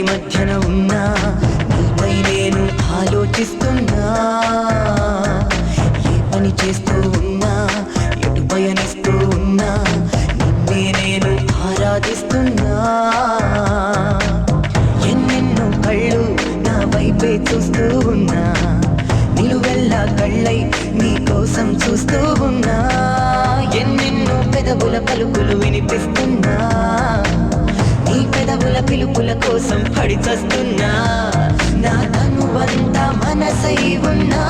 మధ్యన ఉన్నా నీపై నేను ఆలోచిస్తున్నా, ఏ పని చేస్తూ ఉన్నా ఎటు పయనిస్తూ ఉన్నా నిన్నే నేను ఆరాధిస్తున్నా. ఎన్నెన్నో కళ్ళు నా వైపే చూస్తూ ఉన్నా, నిలువెల్లా కళ్ళై నీ కోసం చూస్తూ ఉన్నా. ఎన్నెన్నో పెదవుల పలుకులు వినిపిస్తున్నా, నీ పెదవుల పిలుపుల కోసం పడి చస్తున్నా. నా తనువంతా మనసై ఉన్నా,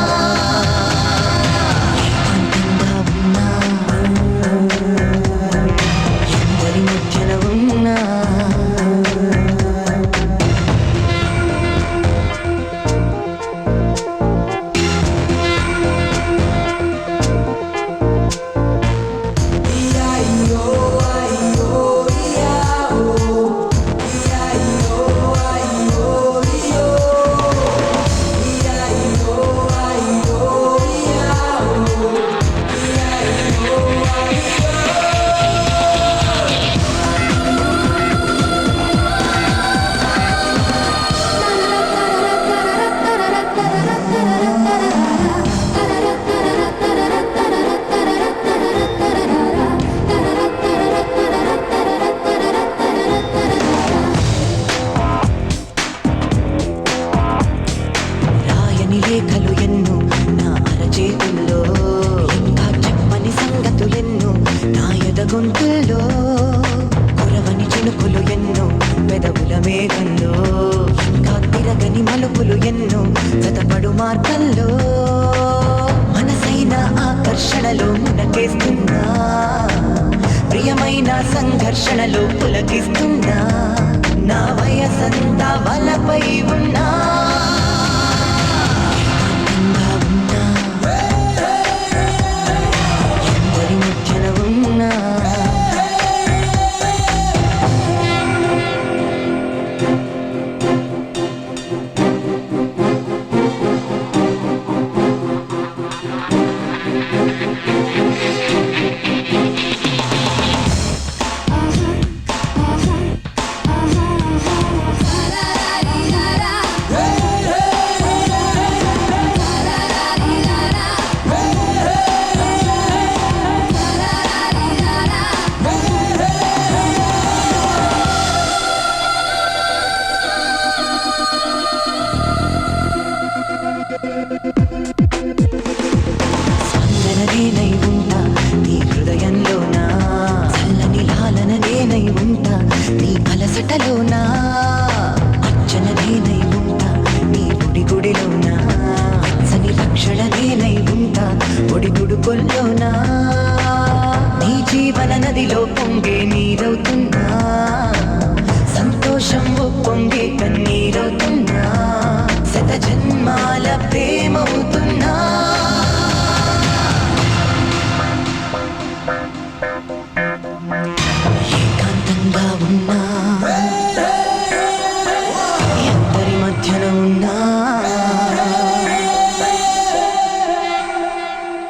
ఏకాంతంగా ఉన్నా, ఎందరి మధ్యన ఉన్నా. లేఖలు ఎన్నో నా అరచేతుల్లో, ఇంకా చెప్పని సంగతులెన్నో నా ఎదగొంతుల్లో. కురవని చినుకులు ఎన్నో పెదవుల మేఘంలో, ఇంకా తిరగని మలుపులు ఎన్నో గతపడు మార్గంలో. మనసైన ఆకర్షణలో మునకేస్తున్నా, ప్రియమైన సంఘర్షణలో పులకిస్తున్నా. నా వయసంతా వలపై ఉన్నా, నేనై ఉంటా నీ హృదయంలోనా, చల్లని లాలన నేనై ఉంటా నీ అలసటలోనా. అర్చన నేనై ఉంటా నీ గుడి గుడిలోనా, సని రక్షణ నేనై ఉంటా ఒడి గుడుకొల్లోనా. నీ జీవన నదిలో పొంగే నీరవుతున్నా, సంతోషం పొంగే కన్నీరవుతున్నా. శత జన్మాల ప్రేమవుతున్నా, ఏకాంతంగా ఉన్నా, ఎందరి మధ్యన ఉన్నా.